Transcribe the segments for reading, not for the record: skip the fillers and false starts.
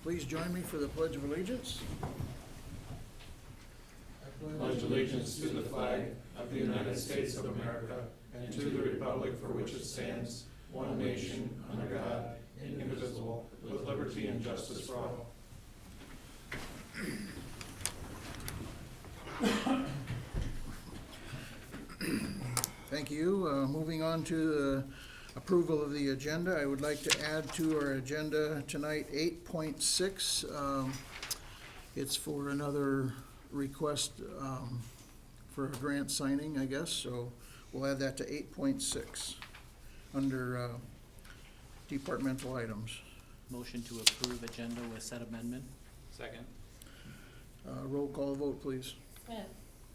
Please join me for the Pledge of Allegiance. I pledge allegiance to the flag of the United States of America and to the republic for which it stands, one nation, under God, indivisible, with liberty and justice for all. Thank you. Moving on to the approval of the agenda, I would like to add to our agenda tonight 8.6. It's for another request for a grant signing, I guess, so we'll add that to 8.6 under departmental items. Motion to approve agenda with said amendment. Second. Roll call vote, please. Smith.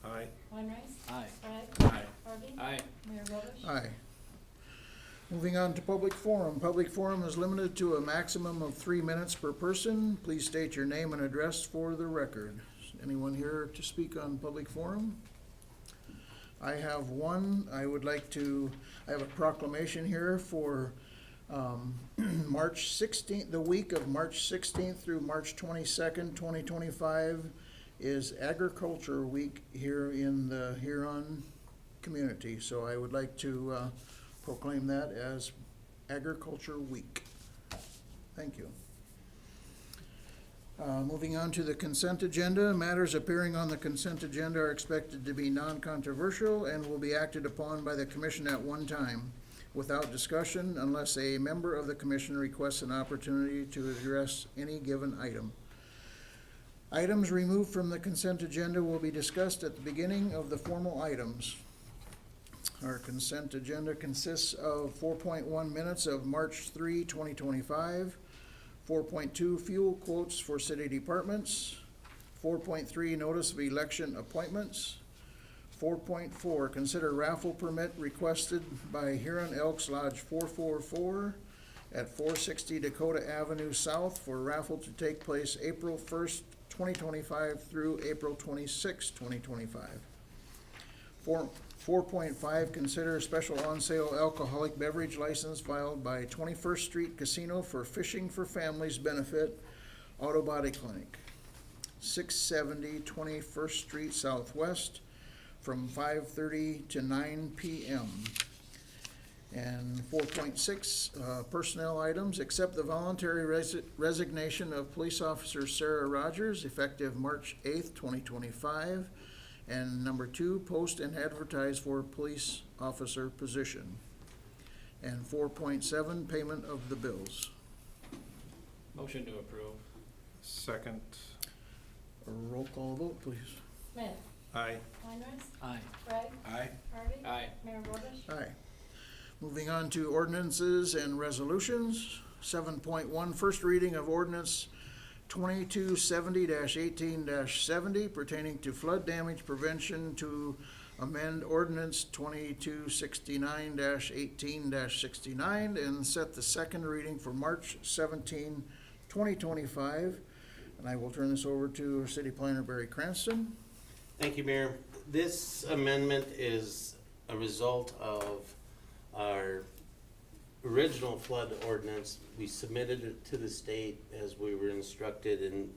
Aye. Weinreich. Aye. Bragg. Aye. Harvey. Aye. Mayor Robish. Aye. Moving on to public forum. Public forum is limited to a maximum of 3 minutes per person. Please state your name and address for the record. Is anyone here to speak on public forum? I have one. I have a proclamation here for March 16th, the week of March 16th through March 22nd, 2025 is Agriculture Week here in the Huron community. So I would like to proclaim that as Agriculture Week. Thank you. Moving on to the consent agenda. Matters appearing on the consent agenda are expected to be non-controversial and will be acted upon by the commission at one time without discussion unless a member of the commission requests an opportunity to address any given item. Items removed from the consent agenda will be discussed at the beginning of the formal items. Our consent agenda consists of 4.1 minutes of March 3, 2025, 4.2 fuel quotes for city departments, 4.3 notice of election appointments, 4.4 consider raffle permit requested by Huron Elks Lodge 444 at 460 Dakota Avenue South for raffle to take place April 1st, 2025 through April 26, 2025. 4.5, consider special on-sale alcoholic beverage license filed by 21st Street Casino for Fishing for Families benefit, Auto Body Clinic, 670 21st Street Southwest, from 5:30 to 9 p.m. And 4.6, personnel items, accept the voluntary resignation of police officer Sarah Rogers effective March 8th, 2025. And number 2, post and advertise for police officer position. And 4.7, payment of the bills. Motion to approve. Second. A roll call vote, please. Smith. Aye. Weinreich. Aye. Bragg. Aye. Harvey. Aye. Mayor Robish. Aye. Moving on to ordinances and resolutions. 7.1, first reading of ordinance 2270-18-70 pertaining to flood damage prevention to amend ordinance 2269-18-69 and set the second reading for March 17, 2025. And I will turn this over to our City Planner Barry Cranston. Thank you, Mayor. This amendment is a result of our original flood ordinance. We submitted it to the state as we were instructed, and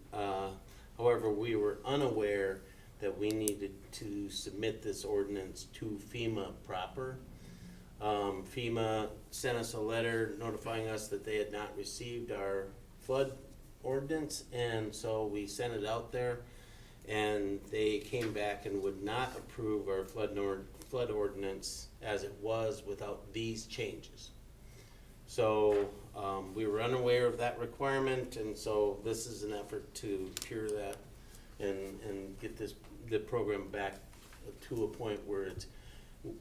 however, we were unaware that we needed to submit this ordinance to FEMA proper. FEMA sent us a letter notifying us that they had not received our flood ordinance, and so we sent it out there, and they came back and would not approve our flood ordinance as it was without these changes. So we were unaware of that requirement, and so this is an effort to cure that and get the program back to a point where it's,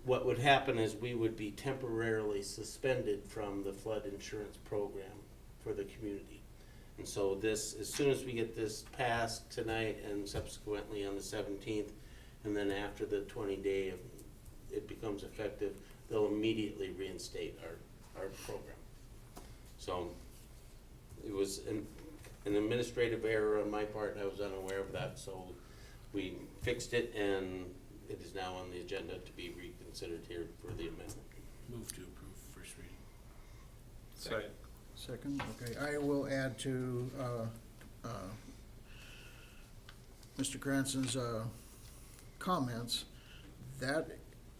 what would happen is we would be temporarily suspended from the flood insurance program for the community. And so this, as soon as we get this passed tonight and subsequently on the 17th, and then after the 20-day it becomes effective, they'll immediately reinstate our program. So it was an administrative error on my part, and I was unaware of that, so we fixed it, and it is now on the agenda to be reconsidered here for the amendment. Move to approve first reading. Second. Second, okay. I will add to Mr. Cranston's comments, that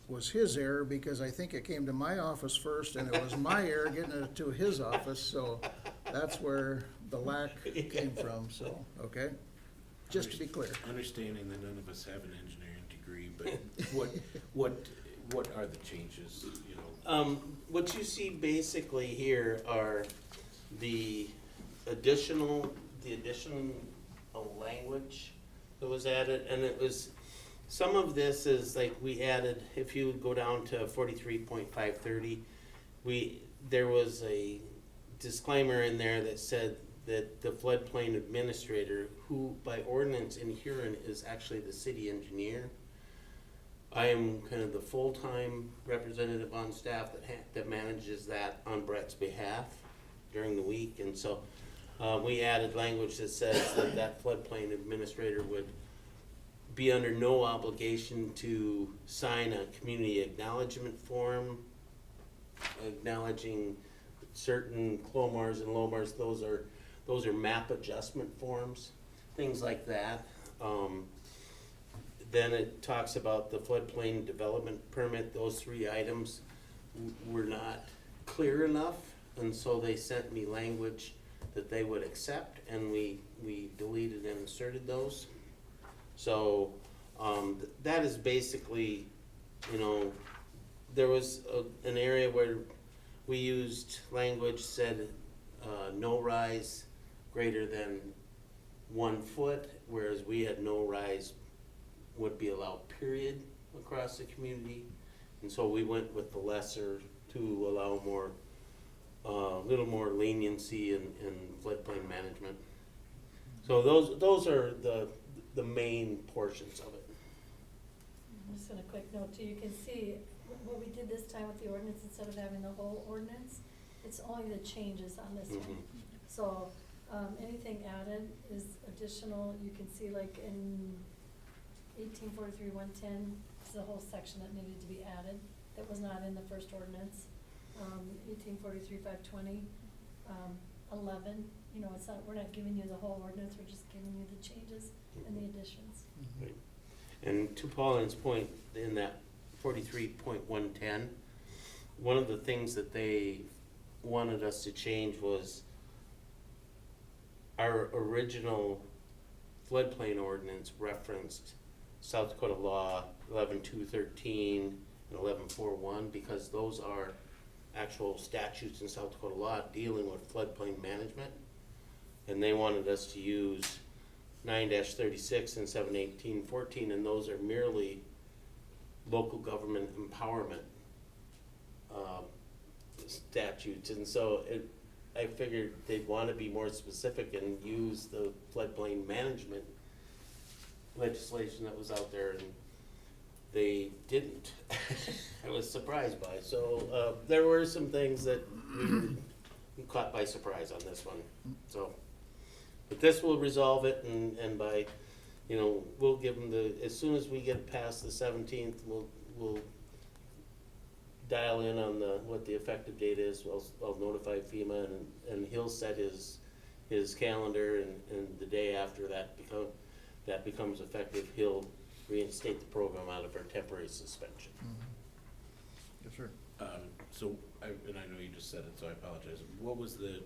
was his error, because I think it came to my office first, and it was my error getting it to his office, so that's where the lack came from, so, okay? Just to be clear. Understanding that none of us have an engineering degree, but what are the changes, you know? What you see basically here are the additional language that was added, and it was, some of this is like we added, if you go down to 43.530, there was a disclaimer in there that said that the floodplain administrator, who by ordinance in Huron is actually the city engineer. I am kind of the full-time representative on staff that manages that on Brett's behalf during the week, and so we added language that says that floodplain administrator would be under no obligation to sign a community acknowledgement form acknowledging certain clomars and lomars. Those are map adjustment forms, things like that. Then it talks about the floodplain development permit. Those three items were not clear enough, and so they sent me language that they would accept, and we deleted and inserted those. So that is basically, you know, there was an area where we used language said no rise greater than 1 foot, whereas we had no rise would be allowed, period, across the community. And so we went with the lesser to allow more, little more leniency in floodplain management. So those are the main portions of it. I'm just gonna quick note too, you can see what we did this time with the ordinance, instead of having the whole ordinance, it's only the changes on this one. So, anything added is additional. You can see like in 1843-110, it's the whole section that needed to be added, that was not in the first ordinance. 1843-520, 11, you know, it's not, we're not giving you the whole ordinance, we're just giving you the changes and the additions. Right. And to Pauline's point, in that 43.110, one of the things that they wanted us to change was our original floodplain ordinance referenced South Dakota law 11.213 and 11.4.1, because those are actual statutes in South Dakota law dealing with floodplain management, and they wanted us to use 9-36 and 7.18.14, and those are merely local government empowerment statutes. And so I figured they'd want to be more specific and use the floodplain management legislation that was out there, and they didn't. I was surprised by. So there were some things that we were caught by surprise on this one. So, but this will resolve it, and by, you know, we'll give them as soon as we get past the 17th, we'll dial in on what the effective date is. I'll notify FEMA, and he'll set his calendar, and the day after that becomes effective, he'll reinstate the program out of our temporary suspension. Yes, sir. So, and I know you just said it, so I apologize. What was the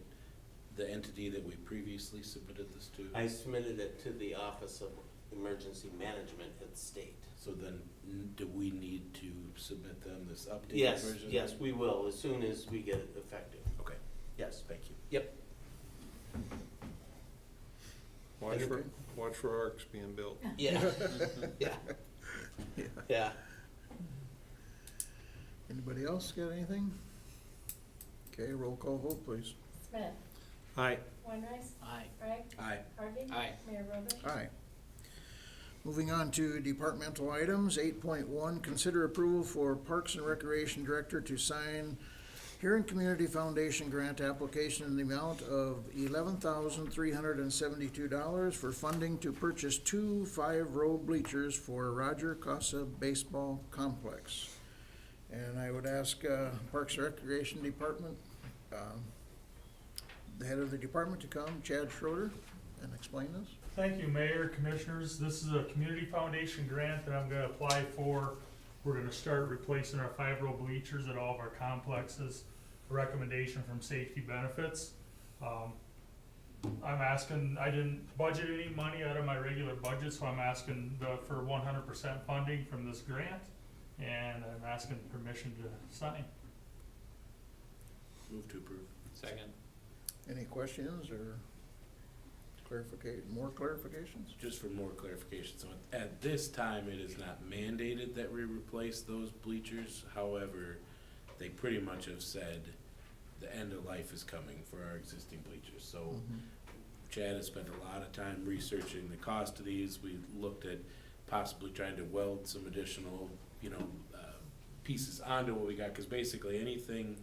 entity that we previously submitted this to? I submitted it to the Office of Emergency Management at the state. So then, do we need to submit them this updated version? Yes, we will, as soon as we get it effective. Okay, Yes. thank you. Yep. Watch for arcs being built. Yeah. Yeah. Yeah. Anybody else got anything? Okay, roll call vote, please. Smith, Aye. Weinrice, Aye. Craig, Aye. Harvey. Aye. Mayor Roberts. Aye. Moving on to departmental items, 8.1, consider approval for Parks and Recreation Director to sign Huron Community Foundation grant application in the amount of $11,372 for funding to purchase 2 5-row bleachers for Roger Casa Baseball Complex. And I would ask Parks and Recreation Department, the head of the department, to come, Chad Schroeder, and explain explain this? Thank you, Mayor, Commissioners. This is a community foundation grant that I'm gonna apply for. We're gonna start replacing our 5-row bleachers at all of our complexes. A recommendation from Safety Benefits. I'm asking, I didn't budget any money out of my regular budget, so I'm asking for 100% funding from this grant. And I'm asking permission to sign. Move to approve. Second. Any questions or more clarifications? Just for more clarification, so at this time, it is not mandated that we replace those bleachers. However, they pretty much have said the end of life is coming for our existing bleachers. So Mhm. Chad has spent a lot of time researching the cost of these. We looked at possibly trying to weld some additional, pieces onto what we got, because basically anything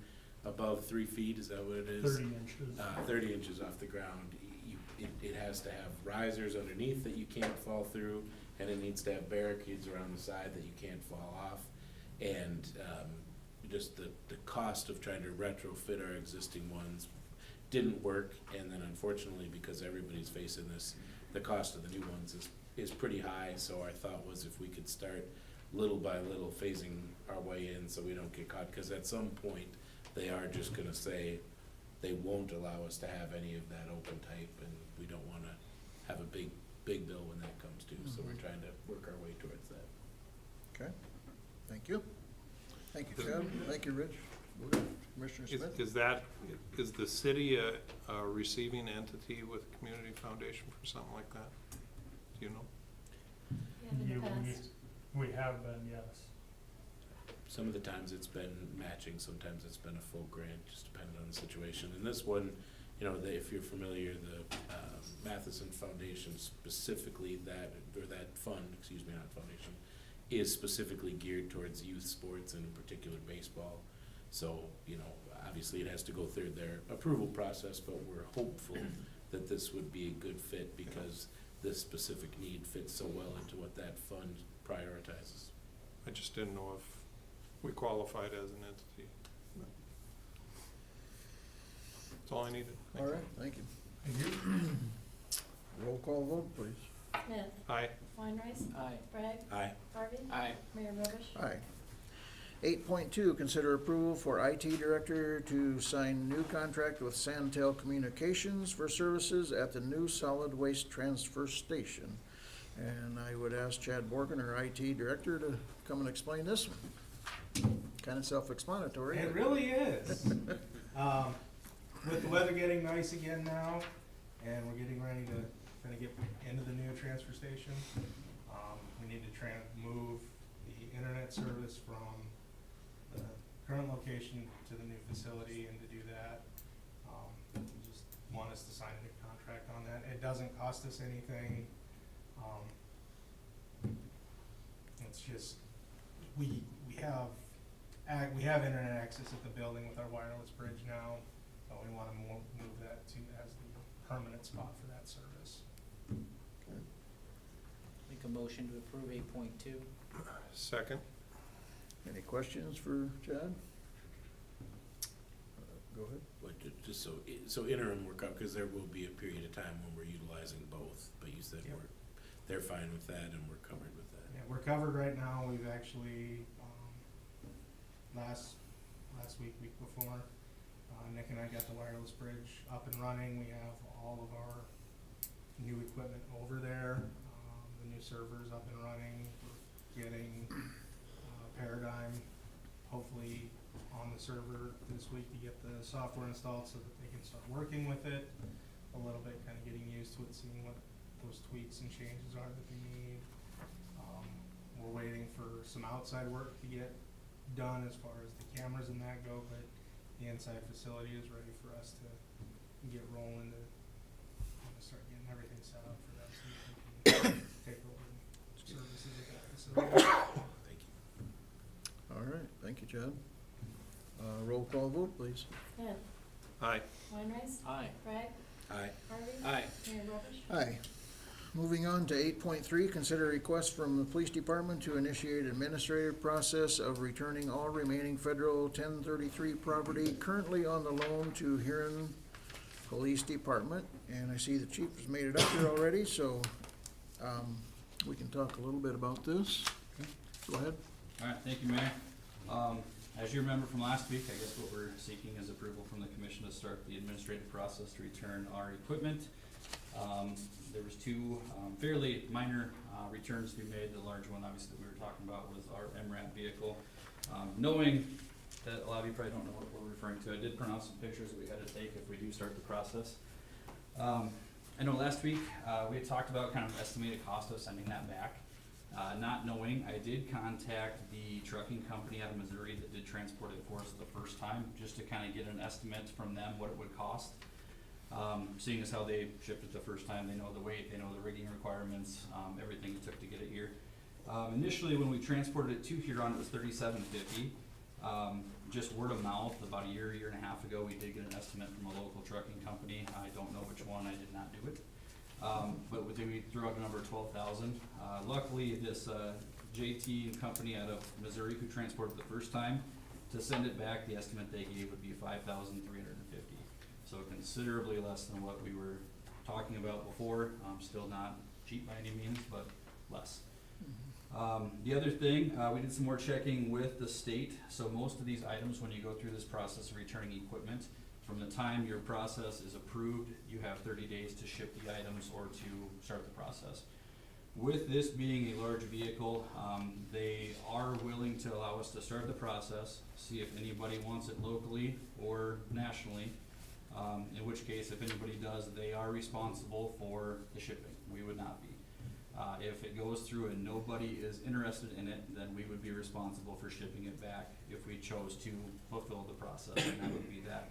above 3 feet, is that what it is? 30 inches. 30 inches off the ground, it has to have risers underneath that you can't fall through, and it needs to have barricades around the side that you can't fall off. And just the cost of trying to retrofit our existing ones didn't work, and then unfortunately, because everybody's facing this, the cost of the new ones is pretty high. So our thought was if we could start little by little phasing our way in so we don't get caught, because at some point, they are just gonna say they won't allow us to have any of that open type, and we don't wanna have a big bill when that comes due, so we're trying to work our way towards that. Okay, thank you. Thank you, Chad. Thank you, Rich. Go ahead, Commissioner Smith. Is the city a receiving entity with Community Foundation for something like that? Do you know? Yeah, in the past. We have been, yes. Some of the times it's been matching, sometimes it's been a full grant, just depending on the situation. And this one, if you're familiar, the Matheson Foundation specifically, that fund, not foundation, is specifically geared towards youth sports and in particular baseball. So, obviously it has to go through their approval process, but we're hopeful that this would be a good fit because this specific need fits so well into what that fund prioritizes. I just didn't know if we qualified as an entity. That's all I needed. All right, thank you. Thank you. Roll call vote, please. Smith, Aye. Weinreich, Aye. Bragg, Aye. Harvey, Aye. Mayor Robish. Aye. 8.2, consider approval for IT Director to sign new contract with Santel Communications for services at the new solid waste transfer station. And I would ask Chad Borgen, our IT Director, to come and explain this one. Kind of self-explanatory. It really is. With the weather getting nice again now, and we're getting ready to kind of get into the new transfer station, we need to move the internet service from the current location to the new facility, and to do that, we just want us to sign a new contract on that. It doesn't cost us anything. It's just, we have internet access at the building with our wireless bridge now, but we wanna move that to as the permanent spot for that service. Make a motion to approve 8.2. Second. Any questions for Chad? Go ahead. But just so interim work out, because there will be a period of time when we're utilizing both, but you said Yep. they're fine with that and we're covered with that. Yeah, we're covered right now. We've actually, last week before, Nick and I got the wireless bridge up and running. We have all of our new equipment over there, the new servers up and running. We're getting Paradigm hopefully on the server this week to get the software installed so that they can start working with it a little bit, kind of getting used to it, seeing what those tweaks and changes are that they need. We're waiting for some outside work to get done as far as the cameras and that go, but the inside facility is ready for us to get rolling to start getting everything set up for them so we can take over services at that facility. Thank you. All right, thank you, Chad. Roll call vote, please. Smith, Aye. Weinreich, Aye. Bragg, Aye. Harvey. Aye. Mayor Robish. Aye. Moving on to 8.3, consider request from the Police Department to initiate administrative process of returning all remaining federal 1033 property currently on the loan to Huron Police Department, and I see the chief has made it up here already, so, we can talk a little bit about this. Go ahead. All right, thank you, Mayor. As you remember from last week, I guess what we're seeking is approval from the commission to start the administrative process to return our equipment. There was two fairly minor returns to be made. The large one, obviously, that we were talking about was our MRAP vehicle. Knowing that a lot of you probably don't know what we're referring to, I did print out some pictures that we had to take if we do start the process. I know last week, we had talked about kind of estimated cost of sending that back. Not knowing, I did contact the trucking company out of Missouri that did transport it for us the first time, just to kind of get an estimate from them what it would cost. Seeing as how they shipped it the first time, they know the weight, they know the rigging requirements, everything it took to get it here. Initially, when we transported it to Huron, it was $37.50. Just word of mouth, about a year and a half ago, we did get an estimate from a local trucking company. I don't know which one, I did not do it. But we threw out a number of 12,000. Luckily, this JT and company out of Missouri who transported it the first time, to send it back, the estimate they gave would be 5,350. So considerably less than what we were talking about before. Still not cheap by any means, but less. The other thing, we did some more checking with the state. So most of these items, when you go through this process of returning equipment, from the time your process is approved, you have 30 days to ship the items or to start the process. With this being a large vehicle, they are willing to allow us to start the process, see if anybody wants it locally or nationally. In which case, if anybody does, they are responsible for the shipping. We would not be. If it goes through and nobody is interested in it, then we would be responsible for shipping it back if we chose to fulfill the process, and that would be that.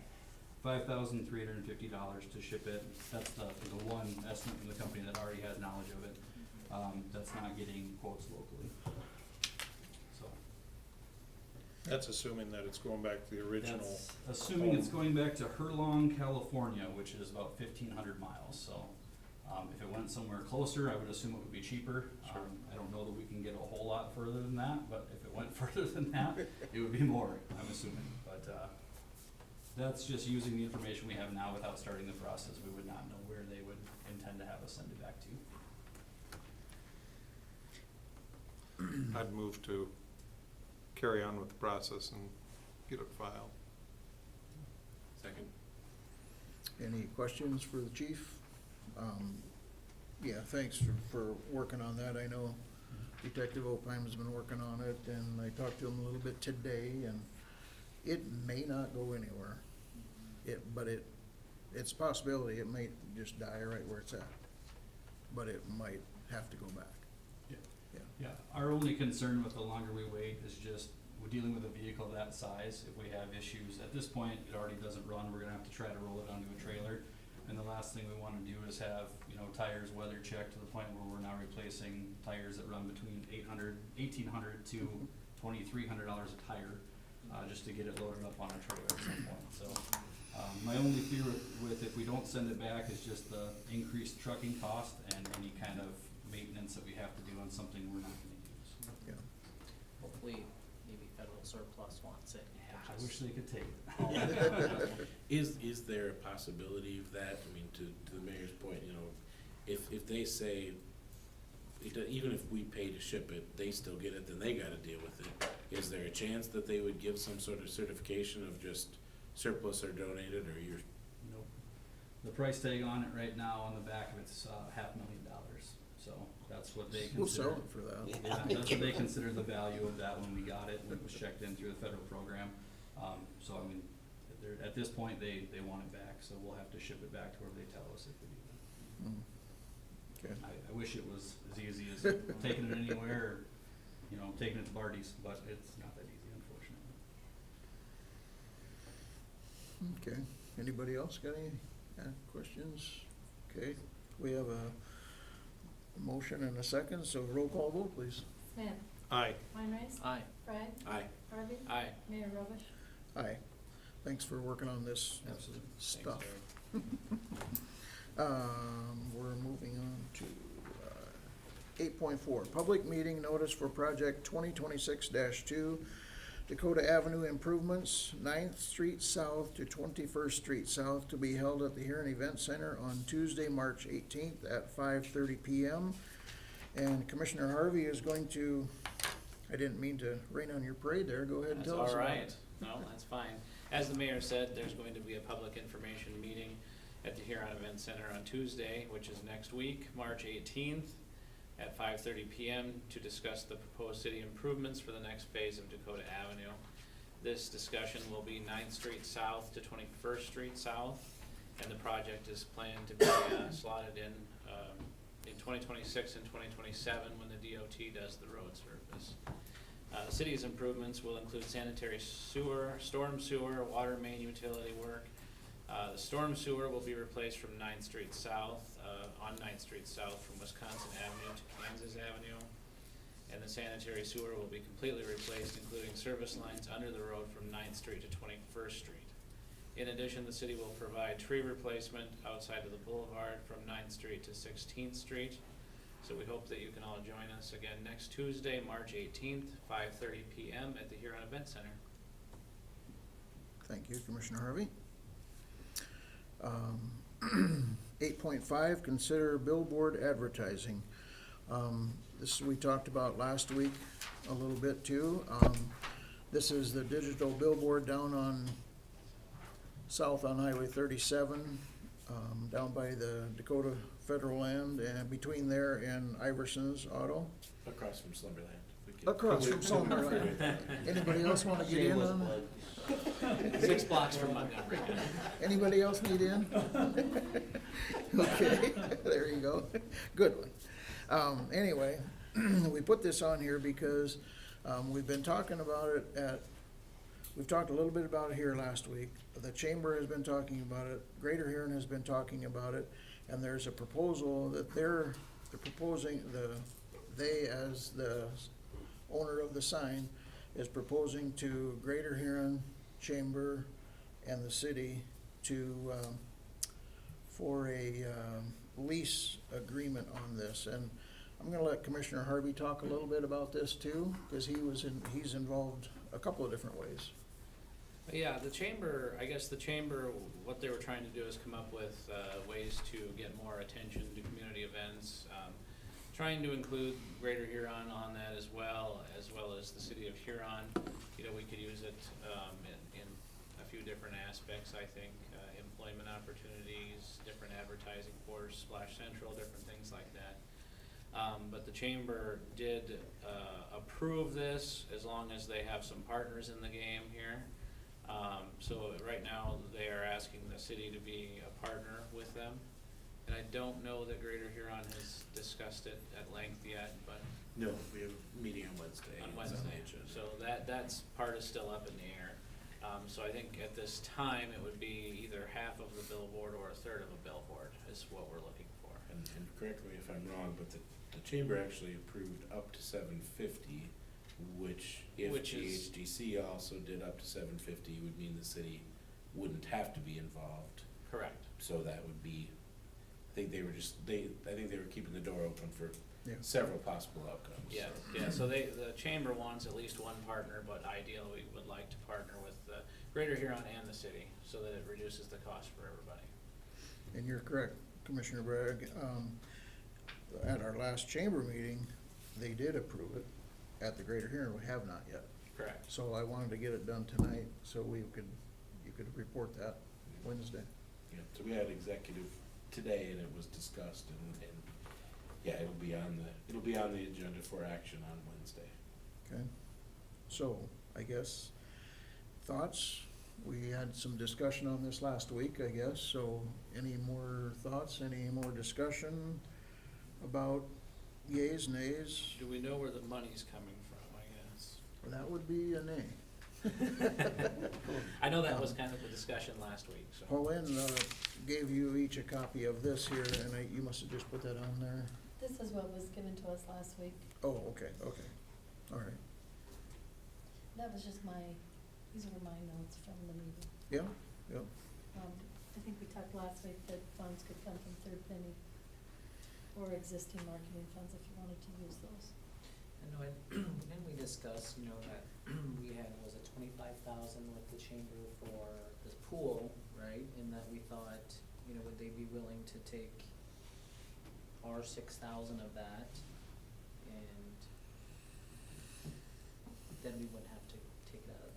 $5,350 to ship it. That's the one estimate from the company that already has knowledge of it. That's not getting quotes locally. So. That's assuming that it's going back to the original. That's assuming it's going back to Huron, California, which is about 1,500 miles, so. If it went somewhere closer, I would assume it would be cheaper. Sure. I don't know that we can get a whole lot further than that, but if it went further than that, it would be more, I'm assuming. But, that's just using the information we have now without starting the process. We would not know where they would intend to have us send it back to. I'd move to carry on with the process and get it filed. Second. Any questions for the chief? Yeah, thanks for working on that. I know Detective Opheim's been working on it, and I talked to him a little bit today, and it may not go anywhere. But it's a possibility it might just die right where it's at, but it might have to go back. Yeah, our only concern with the longer we wait is just, we're dealing with a vehicle that size. If we have issues, at this point, it already doesn't run, we're gonna have to try to roll it onto a trailer. And the last thing we wanna do is have, tires weather checked to the point where we're now replacing tires that run between $1,800 to $2,300 a tire, just to get it loaded up on a trailer at some point, so. My only fear with if we don't send it back is just the increased trucking cost and any kind of maintenance that we have to do on something we're not gonna use. Yeah. Hopefully, maybe federal surplus wants it. I wish they could take it. Is there a possibility of that? I mean, to the mayor's point, if they say, even if we pay to ship it, they still get it, then they gotta deal with it. Is there a chance that they would give some sort of certification of just surplus or donated, or you're? Nope. The price tag on it right now on the back of it's $500,000, so that's what they consider. We'll sell it for that. Yeah, that's what they consider the value of that when we got it, when it was checked in through the federal program. So I mean, at this point, they want it back, so we'll have to ship it back to wherever they tell us if we do that. Okay. I wish it was as easy as taking it anywhere, or, taking it to Barty's, but it's not that easy, unfortunately. Okay, anybody else got any questions? Okay, we have a motion and a second, so roll call vote, please. Smith, Aye. Weinreich, Aye. Bragg, Aye. Harvey, Aye. Mayor Robish. Aye. Thanks for working on this Absolutely. stuff. We're moving on to 8.4, public meeting notice for project 2026-2, Dakota Avenue improvements, 9th Street South to 21st Street South, to be held at the Huron Event Center on Tuesday, March 18th at 5:30 PM. And Commissioner Harvey is going to, I didn't mean to rain on your parade there, go ahead and That's tell us all about right. it. No, that's fine. As the mayor said, there's going to be a public information meeting at the Huron Event Center on Tuesday, which is next week, March 18th, at 5:30 PM to discuss the proposed city improvements for the next phase of Dakota Avenue. This discussion will be 9th Street South to 21st Street South, and the project is planned to be slotted in 2026 and 2027 when the DOT does the road surface. The city's improvements will include sanitary sewer, storm sewer, water main utility work. The storm sewer will be replaced from 9th Street South, on 9th Street South from Wisconsin Avenue to Kansas Avenue. And the sanitary sewer will be completely replaced, including service lines under the road from 9th Street to 21st Street. In addition, the city will provide tree replacement outside of the boulevard from 9th Street to 16th Street. So we hope that you can all join us again next Tuesday, March 18th, 5:30 PM at the Huron Event Center. Thank you, Commissioner Harvey. 8.5, consider billboard advertising. This we talked about last week a little bit too. This is the digital billboard down on, south on Highway 37, down by the Dakota Federal Land, and between there and Iverson's Auto. Across from Slumberland. We could- Across from Slumberland. Anybody else want to get in Shameless on plug. that? 6 blocks from Montgomery. Anybody else need in? Okay, there you go. Good one. Anyway, we put this on here because we've been talking about it we've talked a little bit about it here last week. The chamber has been talking about it, Greater Huron has been talking about it, and there's a proposal that they're proposing, they as the owner of the sign is proposing to Greater Huron Chamber and the city to, for a lease agreement on this. And I'm gonna let Commissioner Harvey talk a little bit about this too, because he's involved a couple of different ways. Yeah, the chamber, I guess the chamber, what they were trying to do is come up with ways to get more attention to community events, trying to include Greater Huron on that as well as the city of Huron. You know, we could use it in a few different aspects, I think, employment opportunities, different advertising for Splash Central, different things like that. But the chamber did approve this as long as they have some partners in the game here. So right now, they are asking the city to be a partner with them. And I don't know that Greater Huron has discussed it at length yet, but No, we have a meeting on Wednesday. on It's Wednesday. the agenda. So that's part is still up in the air. So I think at this time, it would be either half of the billboard or a third of a billboard is what we're looking for. And correct me if I'm wrong, but the chamber actually approved up to $750, which if Which is- GHDC also did up to $750, would mean the city wouldn't have to be involved. Correct. So that would be, I think they were keeping the door open for Yeah. several possible outcomes. Yeah, so. yeah, so the chamber wants at least one partner, but ideally, we would like to partner with Greater Huron and the city, so that it reduces the cost for everybody. And you're correct, Commissioner Bragg. At our last chamber meeting, they did approve it. At the Greater Huron, we have not yet. Correct. So I wanted to get it done tonight, so you could report that Wednesday. Yeah, so we had executive today and it was discussed and yeah, it'll be on the agenda for action on Wednesday. Okay, so I guess thoughts? We had some discussion on this last week, I guess, so any more thoughts, any more discussion about yays, nays? Do we know where the money's coming from, I guess? That would be a nay. I know that was kind of the discussion last week, so. Pauline gave you each a copy of this here, and you must have just put that on there. This is what was given to us last week. Oh, okay, all right. That was just these were my notes from the meeting. Yeah. I think we talked last week that funds could come from Third Penny or existing marketing funds if you wanted to use those. know, didn't we discuss, you know, that we had, was it 25,000 with the chamber for this pool, right? And that we thought, you know, would they be willing to take our 6,000 of that, and then we wouldn't have to take it out,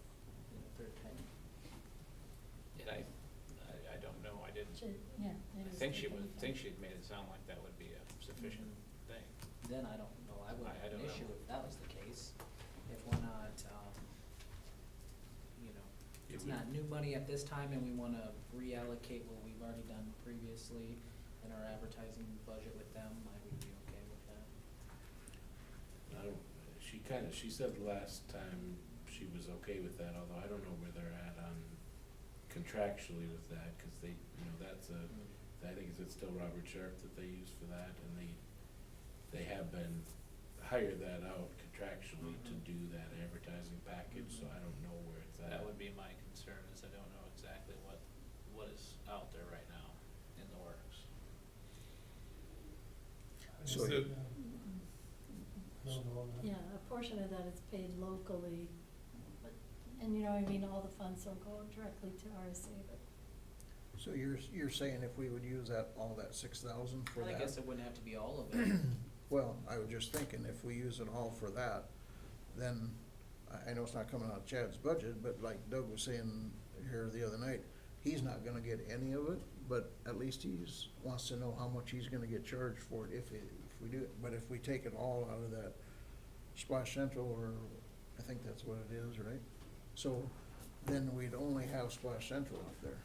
you know, third time. And I don't know, I didn't, Yeah. I think she had made it sound like that would be a sufficient thing. Then I don't know, I wouldn't I have don't an issue know. if that was the case. If we're not, you know, it's If we- not new money at this time and we wanna reallocate what we've already done previously in our advertising budget with them, I would be okay with that. I don't, she said last time she was okay with that, although I don't know where they're at on contractually with that, cause they, you know, that's a, I think it's still Robert Sharp that they use for that, and they have been, hire that out contractually to do that advertising package, so I don't know where it's at. That would be my concern, is I don't know exactly what is out there right now in the works. So Is it- Yeah, a portion of that is paid locally, but, and you know, I mean, all the funds don't go directly to RSA, but So you're saying if we would use that, all that 6,000 for I that? guess it wouldn't have to be all of it. Well, I was just thinking, if we use it all for that, then, I know it's not coming out of Chad's budget, but like Doug was saying here the other night, he's not gonna get any of it, but at least wants to know how much he's gonna get charged for it if we do it. But if we take it all out of that Splash Central, or, I think that's what it is, right? So, then we'd only have Splash Central up there.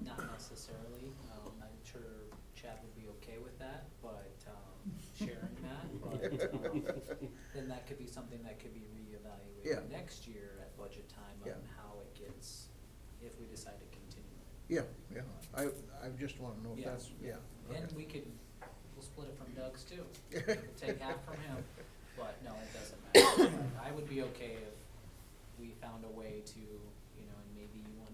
Not necessarily, I'm sure Chad would be okay with that, but, sharing that, but, then that could be something that could be Yeah. reevaluated next year at budget time Yeah. on how it gets, if we decide to continue it. Yeah, I just wanna know if Yeah. that's, yeah. And okay. we could, we'll split it from Doug's too. We'll take half from him, but no, it doesn't matter. I would be okay if we found a way to, you know, and maybe you wanna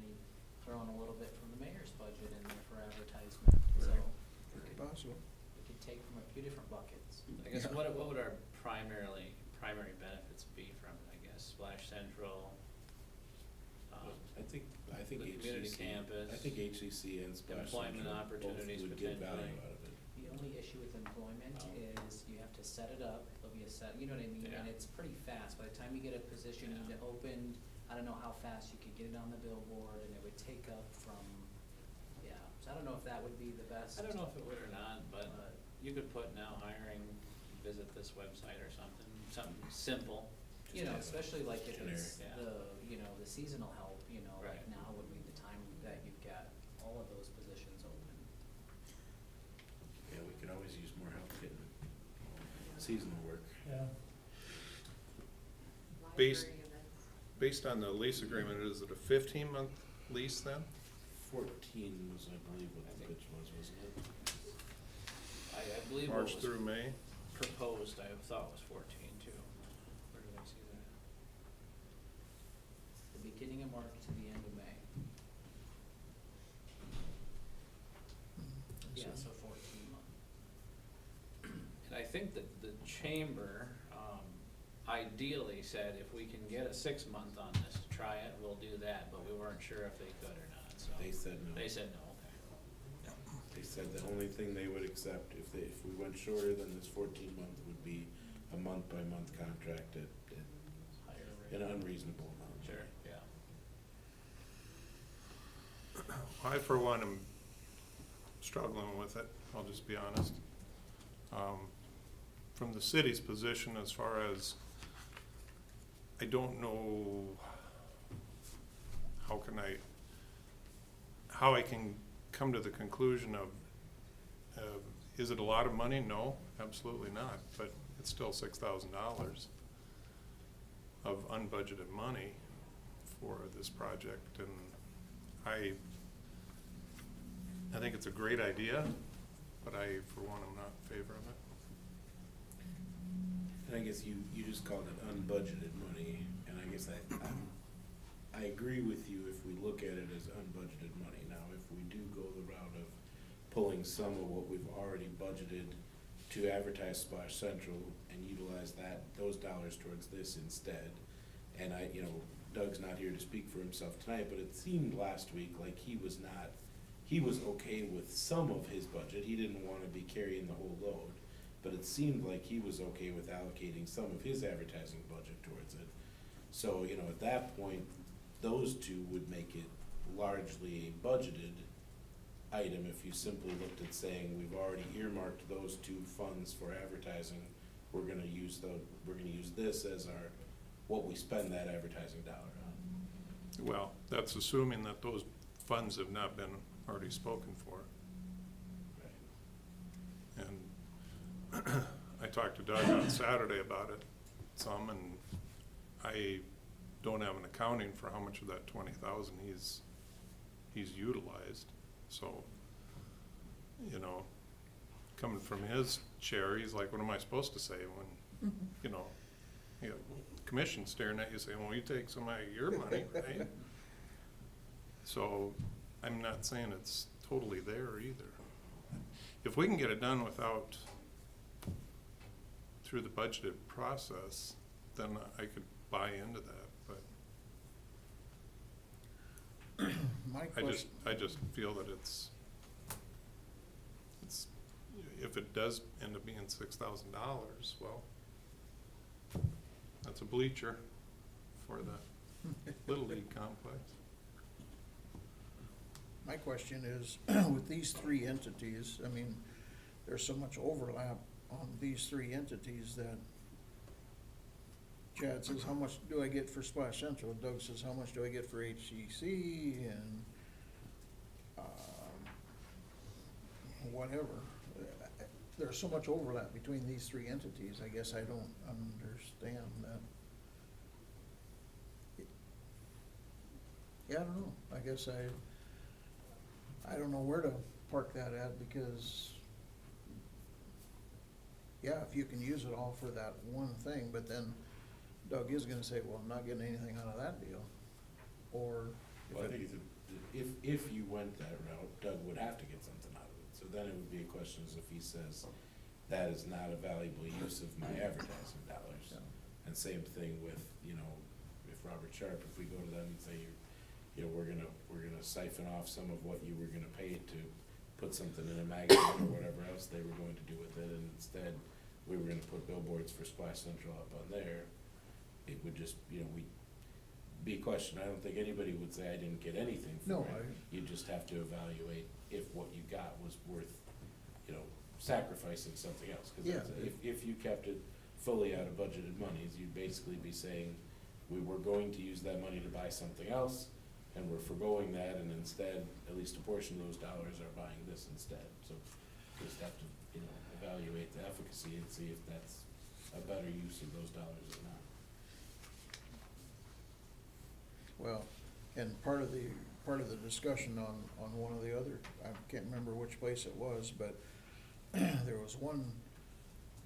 throw in a little bit from the mayor's budget in there for advertisement, so Right. we Very could, possible. we could take from a few different buckets. I guess Yeah. what would our primary benefits be from it, I guess, Splash Central? I think the community HCC, campus, I think HCC and Splash employment Central opportunities both would get value potentially. out of it. The only issue with employment Oh. is you have to set it up, there'll be a set, you know what I mean? And Yeah. it's pretty fast, by the time you get a position Yeah. opened, I don't know how fast you could get it on the billboard, and it would take up from, yeah, so I don't know if that would be the best. I don't know if it would or not, but But- you could put now hiring, visit this website or something simple. You know, especially like if it's Generic, yeah. the, you know, the seasonal help, you know, like Right. now would be the time that you've got all of those positions open. Yeah, we could always use more help getting seasonal work. Yeah. Based on the lease agreement, is it a 15-month lease then? 14 was, I believe, what the pitch was, wasn't it? I believe what March was through May? proposed, I thought was 14 too. Where did I see that? The beginning of March to the end of May. Yeah, so 14 months. And I think that the chamber, ideally said if we can get a 6-month on this to try it, we'll do that, but we weren't sure if they could or not, so. They said no. They said no, okay. They said the only thing they would accept if we went shorter than this 14-month would be a month-by-month contract at Higher an rate. unreasonable amount. Sure, yeah. I, for one, am struggling with it, I'll just be honest. From the city's position, as far as, I don't know how I can come to the conclusion of, is it a lot of money? No, absolutely not, but it's still $6,000 of unbudgeted money for this project, and I think it's a great idea, but I, for one, am not in favor of it. And I guess you just called it unbudgeted money, and I guess I agree with you if we look at it as unbudgeted money. Now, if we do go the route of pulling some of what we've already budgeted to advertise Splash Central and utilize those dollars towards this instead. And Doug's not here to speak for himself tonight, but it seemed last week like he was okay with some of his budget. He didn't wanna be carrying the whole load, but it seemed like he was okay with allocating some of his advertising budget towards it. So, at that point, those two would make it largely a budgeted item if you simply looked at saying, we've already earmarked those two funds for advertising. We're gonna use this as what we spend that advertising dollar on. Well, that's assuming that those funds have not been already spoken for. And I talked to Doug on Saturday about it some, and I don't have an accounting for how much of that 20,000 he's utilized. So, coming from his chair, he's like, what am I supposed to say when, you got the commission staring at you saying, well, you take some of your money, right? So I'm not saying it's totally there either. If we can get it done through the budgeted process, then I could buy into that, but My question, I just feel that it's, if it does end up being $6,000, well, that's a bleacher for the Little League complex. my question is, with these three entities, I mean, there's so much overlap on these three entities that Chad says, how much do I get for Splash Central? Doug says, how much do I get for HCC? And, whatever. There's so much overlap between these three entities, I guess I don't understand that. Yeah, I don't know. I guess I don't know where to park that at, because, yeah, if you can use it all for that one thing, but then Doug is gonna say, well, I'm not getting anything out of that deal. Or Well, I think if you went that route, Doug would have to get something out of it. So then it would be a question as if he says, that is not a valuable use of my advertising dollars. Yeah. And same thing with, if Robert Sharp, if we go to them and say, we're gonna siphon off some of what you were gonna pay to put something in a magazine or whatever else they were going to do with it, and instead, we were gonna put billboards for Splash Central up on there, it would just, be a question. I don't think anybody would say I didn't get anything for No, it. You just have to evaluate if what you got was worth, sacrificing something else. 'Cause Yeah. if you kept it fully out of budgeted monies, you'd basically be saying, we were going to use that money to buy something else, and we're foregoing that, and instead, at least a portion of those dollars are buying this instead. So just have to, evaluate the efficacy and see if that's a better use of those dollars or not. Well, and part of the discussion on one of the other, I can't remember which place it was, but there was one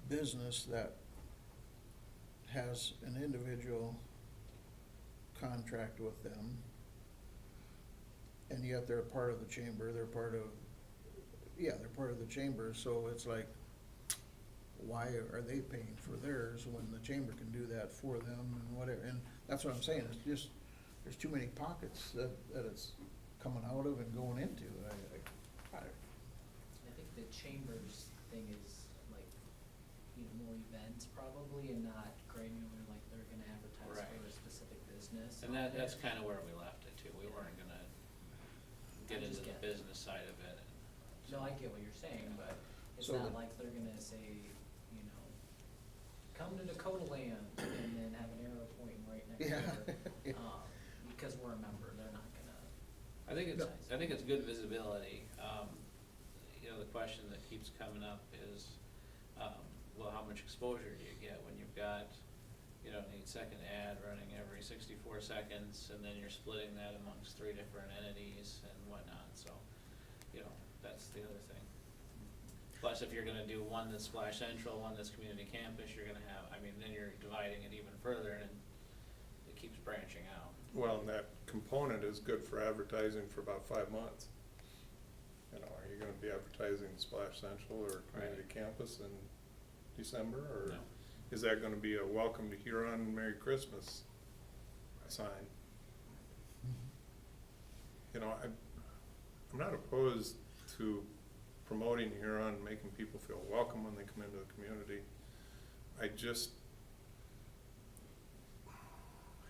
business that has an individual contract with them, and yet they're part of the chamber, they're part of the chamber, so it's like, why are they paying for theirs when the chamber can do that for them and whatever? And that's what I'm saying, it's just, there's too many pockets that it's coming out of and going into. I think the chambers thing is like, more events probably, and not granular, like they're gonna advertise Right. for a specific business. And that's kind of where we left it too. We weren't gonna get I into just the get- business side of it. No, I get what you're saying, but it's So not the- like they're gonna say, come to Dakota Land, and then have an arrow pointing right next Yeah. to it. Because we're a member, they're not gonna. I think No. it's good visibility. The question that keeps coming up is, well, how much exposure do you get when you've got, an 8-second ad running every 64 seconds, and then you're splitting that amongst 3 different entities and whatnot, so, that's the other thing. Plus, if you're gonna do one that's Splash Central, one that's Community Campus, you're gonna have, then you're dividing it even further, and it keeps branching out. Well, and that component is good for advertising for about 5 months. Are you you gonna be advertising Splash Central or Community Right. Campus in December, or No. is that gonna be a welcome to Huron, Merry Christmas sign? You know, I'm not opposed to promoting Huron, making people feel welcome when they come into the community. I just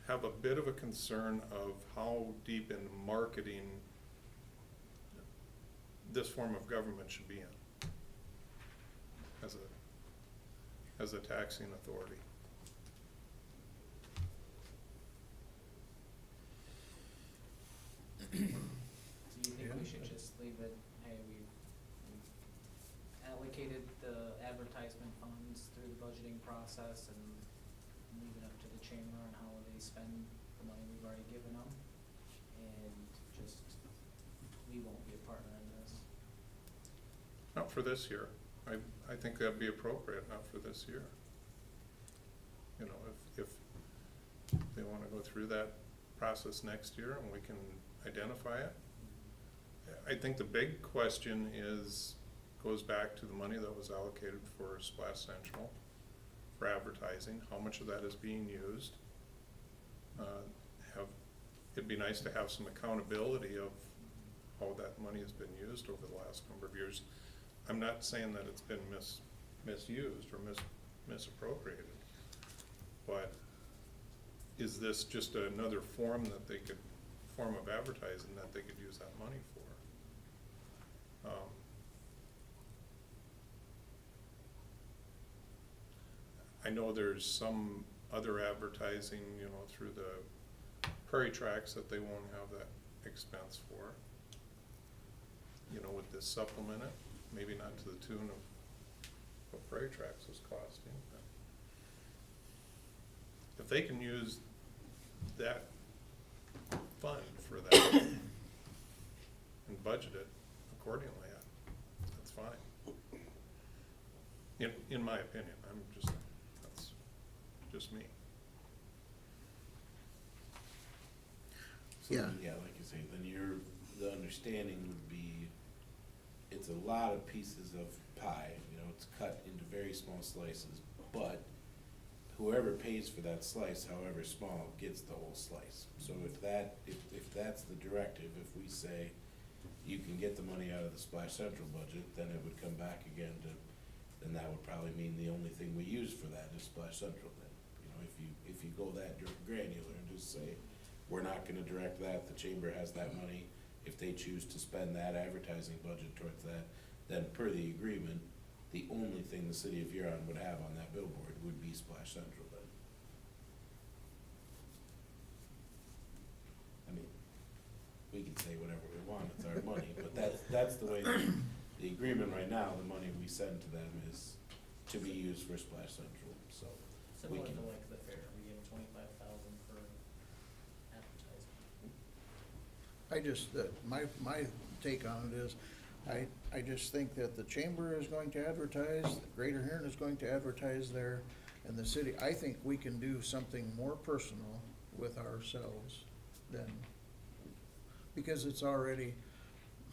have a bit of a concern of how deep in marketing this form of government should be in as a taxing authority. Do you think Yeah. we should just leave it, hey, we've allocated the advertisement funds through the budgeting process and leave it up to the chamber on how they spend the money we've already given them? And just, we won't be a partner in this. Not for this year. I think that'd be appropriate, not for this year. You know, if they wanna go through that process next year and we can identify it. I think the big question goes back to the money that was allocated for Splash Central for advertising, how much of that is being used? It'd be nice to have some accountability of how that money has been used over the last number of years. I'm not saying that it's been misused or misappropriated, but is this just another form of advertising that they could use that money for? I know there's some other advertising, you know, through the Prairie Tracks that they won't have that expense for. You know, would this supplement it? Maybe not to the tune of what Prairie Tracks was costing. But if they can use that fund for that and budget it accordingly, that's fine. In my opinion, that's just me. So, Yeah. yeah, like you say, then the understanding would be, it's a lot of pieces of pie, you know, it's cut into very small slices, but whoever pays for that slice, however small, gets the whole slice. So if that's the directive, if we say you can get the money out of the Splash Central budget, then it would come back again then that would probably mean the only thing we use for that is Splash Central then. You know, if you go that granular and just say, we're not gonna direct that, the chamber has that money, if they choose to spend that advertising budget towards that, then per the agreement, the only thing the city of Huron would have on that billboard would be Splash Central then. I mean, we can say whatever we want, it's our money, but that's the way, the agreement right now, the money we send to them is to be used for Splash Central, so. Similar can- to like the fair, we give 25,000 for advertising. I just, my take on it is, I just think that the chamber is going to advertise, Greater Huron is going to advertise there, and the city, I think we can do something more personal with ourselves than, because it's already,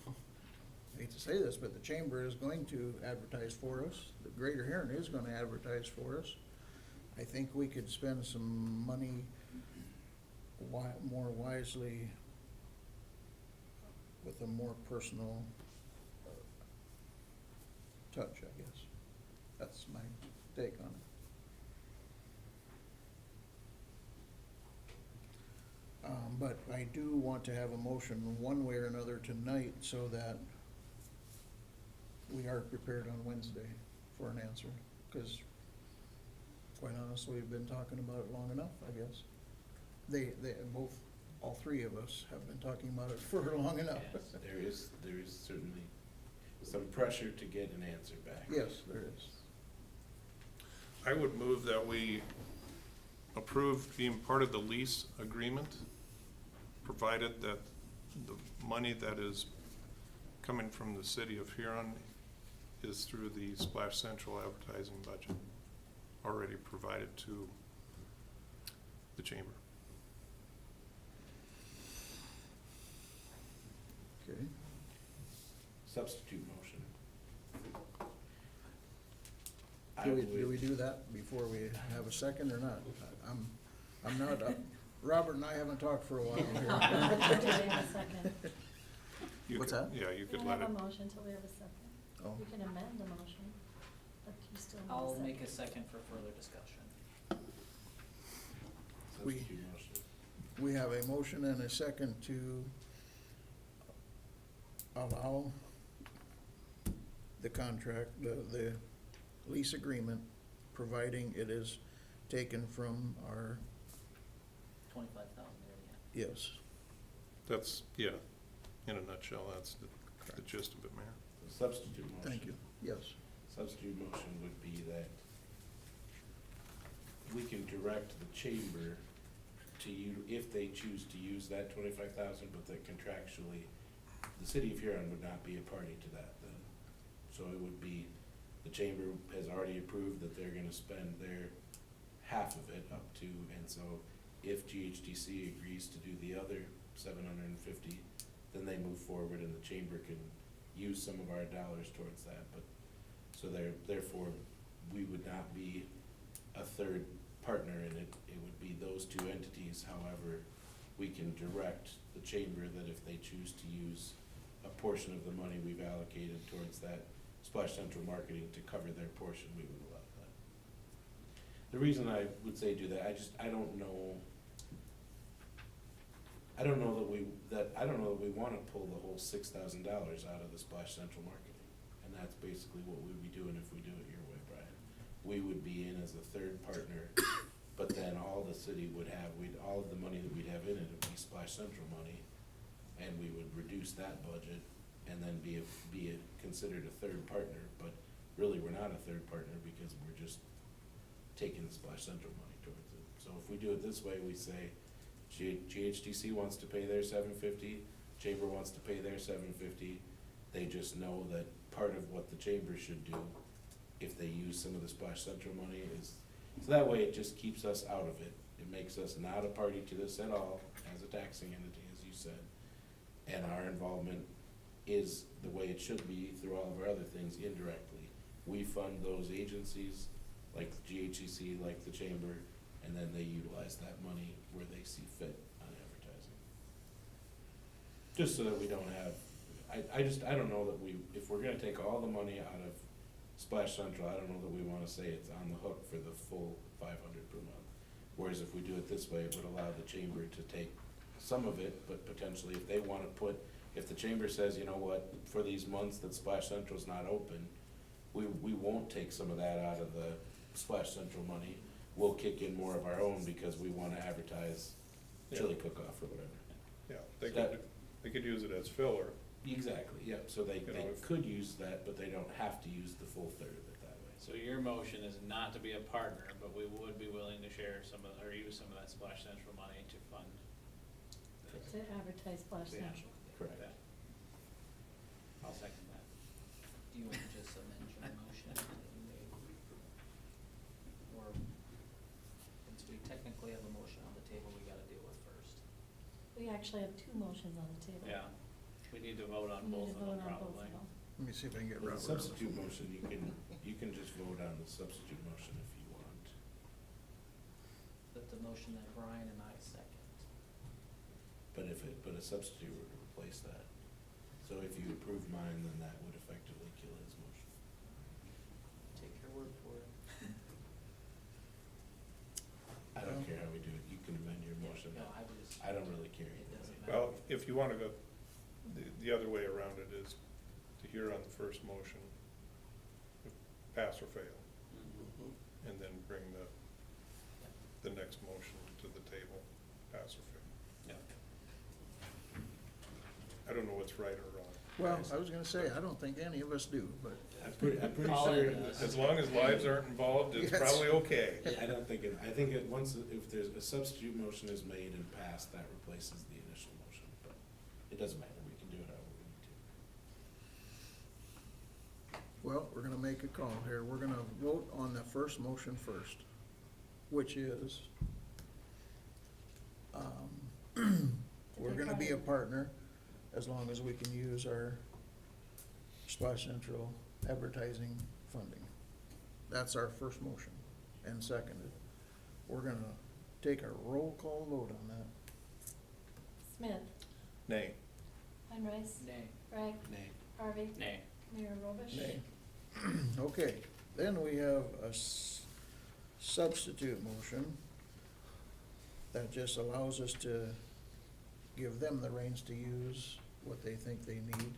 I hate to say this, but the chamber is going to advertise for us, the Greater Huron is gonna advertise for us. I think we could spend some money more wisely with a more personal touch, I guess. That's my take on it. But I do want to have a motion one way or another tonight so that we are prepared on Wednesday for an answer, because quite honestly, we've been talking about it long enough, I guess. All three of us have been talking about it for long enough. Yes. There is certainly some pressure to get an answer back. Yes, there is. I would move that we approve being part of the lease agreement, provided that the money that is coming from the city of Huron is through the Splash Central advertising budget already provided to the chamber. Okay. Substitute motion. I Do would- we do that before we have a second or not? I'm not, Robert and I haven't talked for a while But here. you do have a second. You What's could- that? Yeah, you We could don't let have it, a motion until we have a second. Oh, You can amend the motion, but you still need a I'll second. make a second for further discussion. We- Substitute motion. we have a motion and a second to allow the contract, the lease agreement, providing it is taken from our, 25,000 area. yes. that's, yeah, in a nutshell, that's the gist of it, Mayor. Substitute motion. Thank you, yes. Substitute motion would be that we can direct the chamber to if they choose to use that 25,000, but that contractually, the city of Huron would not be a party to that then. So it would be, the chamber has already approved that they're gonna spend their half of it up to, and so if GHTC agrees to do the other 750, then they move forward and the chamber can use some of our dollars towards that, but, so therefore, we would not be a third partner in it, it would be those two entities, however, we can direct the chamber that if they choose to use a portion of the money we've allocated towards that Splash Central marketing to cover their portion, we would allow that. The reason I would say do that, I don't know that we wanna pull the whole $6,000 out of the Splash Central marketing. And that's basically what we'd be doing if we do it your way, Brian. We would be in as a third partner, but then all the city would have, all of the money that we'd have in it would be Splash Central money. And we would reduce that budget and then be considered a third partner, but really, we're not a third partner because we're just taking the Splash Central money towards it. So if we do it this way, we say, GHTC wants to pay their $750, Chamber wants to pay their $750. They just know that part of what the Chamber should do, if they use some of the Splash Central money, is, so that way it just keeps us out of it. It makes us not a party to this at all, as a taxing entity, as you said. And our involvement is the way it should be through all of our other things indirectly. We fund those agencies, like the GHCC, like the Chamber, and then they utilize that money where they see fit on advertising. Just so that we don't have, I don't know that if we're gonna take all the money out of Splash Central, I don't know that we wanna say it's on the hook for the full 500 per month. Whereas if we do it this way, it would allow the chamber to take some of it, but potentially if they wanna if the chamber says, you know what, for these months that Splash Central's not open, we won't take some of that out of the Splash Central money. We'll kick in more of our own because we wanna advertise chili cook-off or whatever. Yeah, That- they could use it as filler. Exactly, yeah, so they You know, if- could use that, but they don't have to use the full third of it that way. So your motion is not to be a partner, but we would be willing to share some of, or use some of that Splash Central money to fund. To advertise Splash Yeah. Central. Correct. Yeah. I'll second that. Do you want to just amend your motion that you made? Or, since we technically have a motion on the table, we gotta deal with first. We actually have two motions on the table. Yeah, we need to vote on We both need to of them vote on both probably. of them. Let me see if I can get With Robert the on the substitute phone. motion, you can just vote on the substitute motion if you want. But the motion that Brian and I second. But a substitute would replace that. So if you approve mine, then that would effectively kill his motion. Take your word for it. I don't care how we do it, you can amend your motion. No, I just. I don't really care. It doesn't matter. Well, if you wanna go, the other way around it is to hear on the first motion, pass or fail, Mm-hmm. and then bring the next motion to the table, pass or fail. Yeah. I don't know what's right or wrong. Well, I was gonna say, I don't think any of us do, but I'm pretty All sure. in does. As long as lives aren't involved, it's Yes. probably okay. I don't think if there's a substitute motion is made and passed, that replaces the initial motion, but it doesn't matter, we can do it however we need to. well, we're gonna make a call here. We're gonna vote on the first motion first, which is, we're gonna be a partner as long as we can use our Splash Central advertising funding. That's our first motion and seconded. We're gonna take a roll call vote on that. Smith, Nay. Henrice, Nay. Bragg, Nay. Harvey, Nay. Mayor Robish. Nay. Okay, then we have a substitute motion that just allows us to give them the reins to use what they think they need.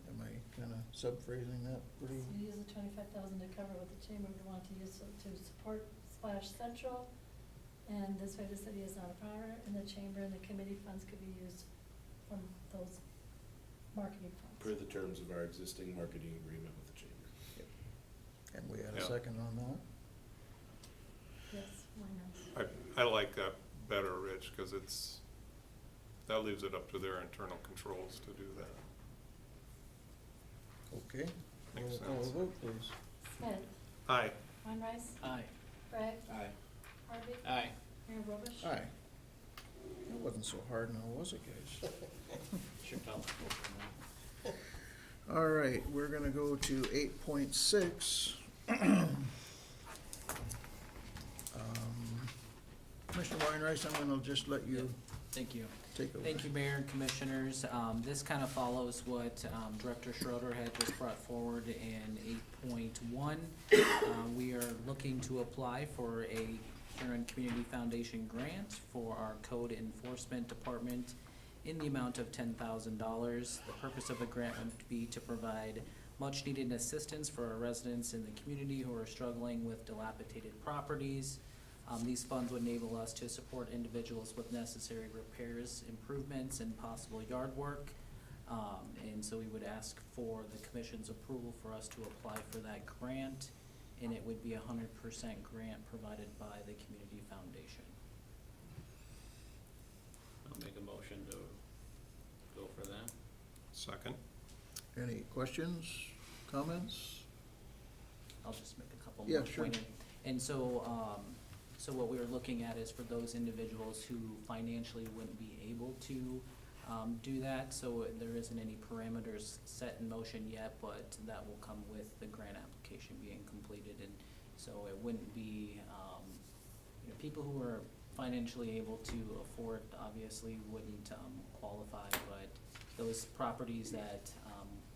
Am I kinda subphrasing that So pretty? you use the 25,000 to cover what the chamber would want to use to support Splash Central. And this way the city is not a power, and the chamber and the committee funds could be used from those marketing funds. Per the terms of our existing marketing agreement with the chamber. And we had a Yeah. second on that? Yes, why not? I like that better, Rich, cause that leaves it up to their internal controls to do that. Okay. Makes Roll call sense. vote, please. Smith, Aye. Henrice, Aye. Bragg, Aye. Harvey, Aye. Mayor Robish. Aye. That wasn't so hard now, was it, guys? Sure felt like All right, we're gonna go to 8.6. Commissioner Weinreich, I'm gonna just let you Thank you. take over. Thank you, Mayor and Commissioners. This kind of follows what Director Schroeder had just brought forward in 8.1. We are looking to apply for a Huron Community Foundation grant for our Code Enforcement Department in the amount of $10,000. The purpose of the grant would be to provide much-needed assistance for our residents in the community who are struggling with dilapidated properties. These funds would enable us to support individuals with necessary repairs, improvements, and possible yard work. And so we would ask for the commission's approval for us to apply for that grant, and it would be 100% grant provided by the Community Foundation. I'll make a motion to go for that. Second. Any questions, comments? I'll just make a couple Yeah, more sure. pointed. And so, so what we were looking at is for those individuals who financially wouldn't be able to do that. So there isn't any parameters set in motion yet, but that will come with the grant application being completed. And so it wouldn't be, you know, people who are financially able to afford obviously wouldn't qualify, but those properties that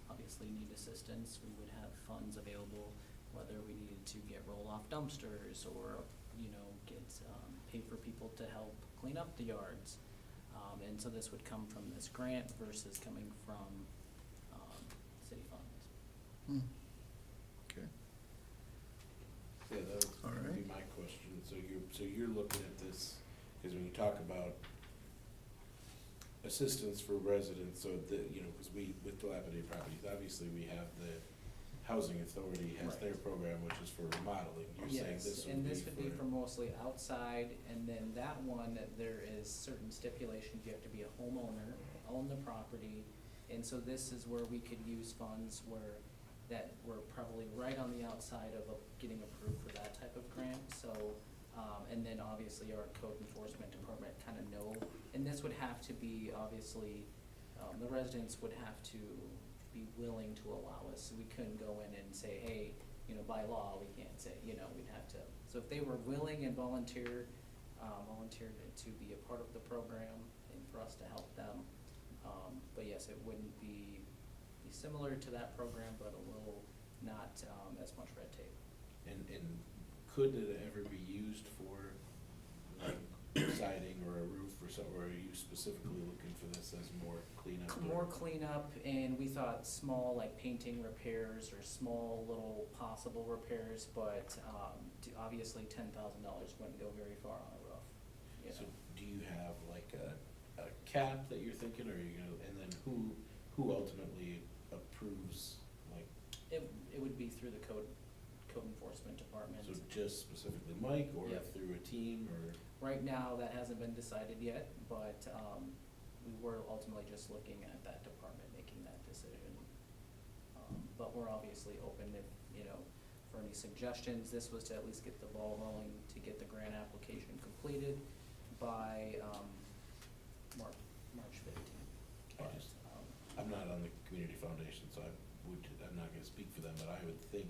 obviously need assistance, we would have funds available, whether we needed to get roll-off dumpsters or, you know, get, pay for people to help clean up the yards. And so this would come from this grant versus coming from city funds. Hmm. Okay. Yeah, that All would be right. my question. So you're looking at this, because when you talk about assistance for residents, so the, you know, because with dilapidated properties, obviously we have the housing authority has their program, which is for remodeling. You're saying Yes, this and would this would be for for mostly outside, and then that one, there is certain stipulations, you have to be a homeowner, own the property. And so this is where we could use funds where, that we're probably right on the outside of getting approved for that type of grant, so, and then obviously our code enforcement department kind of know, and this would have to be, obviously, the residents would have to be willing to allow us, so we couldn't go in and say, hey, you know, by law, we can't say, you know, we'd have to, so if they were willing and volunteered to be a part of the program and for us to help them, but yes, it wouldn't be similar to that program, but a little not, as much red tape. And could it ever be used for like siding or a roof or something, or are you specifically looking for this as more cleanup? More cleanup, and we thought small, like painting repairs or small little possible repairs, but, obviously $10,000 wouldn't go very far on a roof, you So know. do you have like a cap that you're thinking, or are you gonna, and then who ultimately approves, like, It would be through the code enforcement department. so just specifically Mike, or Yep. through a team, or? Right now, that hasn't been decided yet, but, we were ultimately just looking at that department making that decision. But we're obviously open if, you know, for any suggestions. This was to at least get the ball rolling, to get the grant application completed by, March 15th. But, I'm not on the community foundation, so I'm not gonna speak for them, but I would think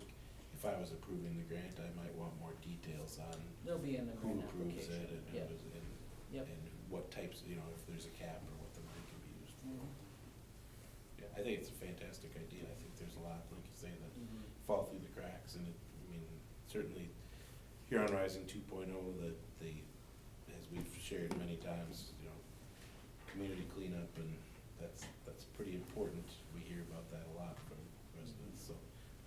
if I was approving the grant, I might want more details on They'll be in the who grant approves application. it and who Yep. is, Yep. and what types, you know, if there's a cap or what the money can be used for. Mhm. Yeah, I think it's a fantastic idea. I think there's a lot, like you say, that Mhm. fall through the cracks, and I mean, certainly Huron Rising 2.0, as we've shared many times, you know, community cleanup, and that's pretty important. We hear about that a lot from residents, so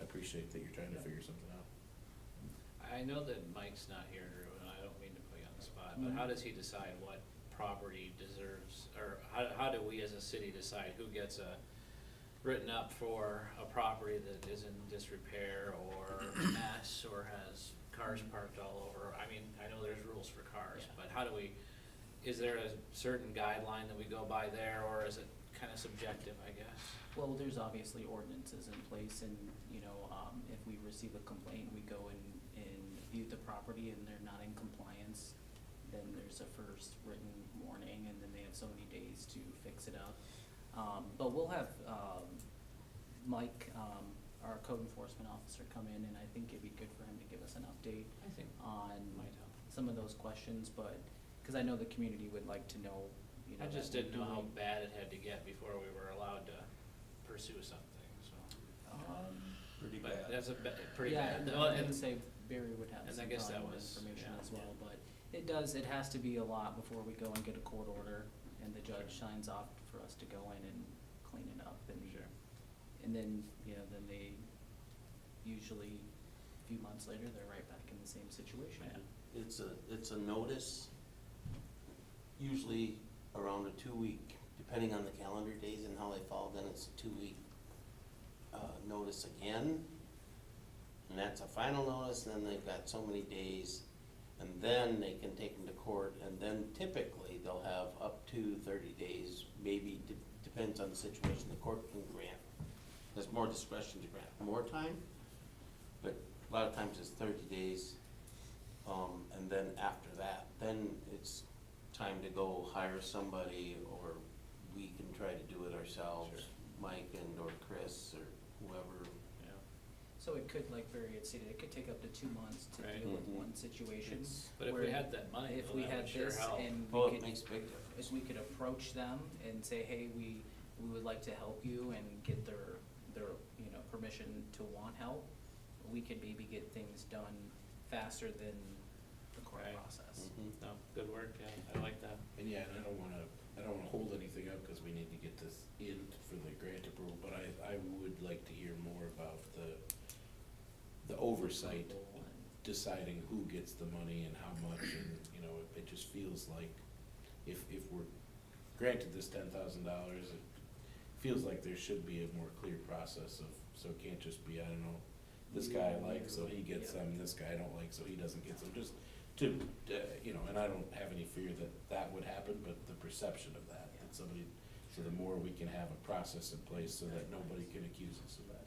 I appreciate that you're trying to figure something out. I know that Mike's not here, Drew, and I don't mean to put you on the spot, but how does he decide what property deserves, or how do we as a city decide who gets written up for a property that is in disrepair or a mess or has cars parked all over? I mean, I know there's rules for cars, Yeah. but how do we, is there a certain guideline that we go by there, or is it kind of subjective, I guess? Well, there's obviously ordinances in place, and, you know, if we receive a complaint, we go and view the property and they're not in compliance, then there's a first written warning, and then they have so many days to fix it up. But we'll have, Mike, our code enforcement officer, come in, and I think it'd be good for him to give us an update I think on might help. some of those questions, but, cause I know the community would like to know, you know. I just that we're didn't know how doing- bad it had to get before we were allowed to pursue something, so. Pretty But bad. that's pretty Yeah, bad. and Well, I would and- say Barry would have and some I guess that valuable was- information yeah, as well, yeah. but it has to be a lot before we go and get a court order and the judge signs off for us to go in and clean it up, and Sure. and then, you know, then they usually, a few months later, they're right back in the same situation. Yeah. It's a notice, usually around a 2-week, depending on the calendar days and how they fall, then it's a 2-week notice again. And that's a final notice, and then they've got so many days, and then they can take them to court, and then typically they'll have up to 30 days, maybe, depends on the situation, the court can grant. There's more discretion to grant more time, but a lot of times it's 30 days. And then after that, then it's time to go hire somebody, or we can try to do it ourselves, Sure. Mike and or Chris or whoever. Yeah. So it could, like Barry had stated, it could take up to 2 months to Right. deal with Mhm. one situation. It's- But if we where had that money, If though, we that had would sure this help. and Oh, we it could, makes a big difference. if we could approach them and say, hey, we would like to help you, and get their, you know, permission to want help, we could maybe get things done faster than the court Right. process. Mhm. No, good work, yeah, I like that. And yeah, and I don't wanna hold anything up, cause we need to get this in for the grant approval, but I would like to hear more about the oversight, And- deciding who gets the money and how much, and, you know, it just feels like if we're granted this $10,000, it feels like there should be a more clear process of, so it can't just be, I don't know, this guy I like, so he gets some, this guy I don't like, so he doesn't get some, just to, you know, and I don't have any fear that would happen, but the perception of that somebody, so the more we can have a process in place so that nobody can accuse us of that.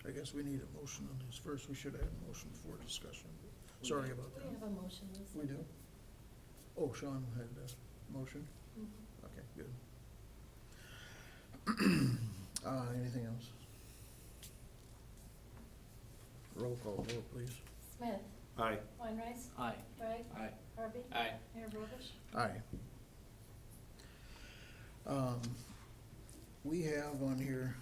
I guess we need a motion on this. First, we should have a motion for discussion. Sorry about We that. have a motion, this. We do? Oh, Sean had a motion? Mhm. Okay, good. Anything else? Roll call vote, please. Smith, Aye. Weinrice, Aye. Bragg, Aye. Harvey. Aye. Mayor Robish. Aye. We have on here,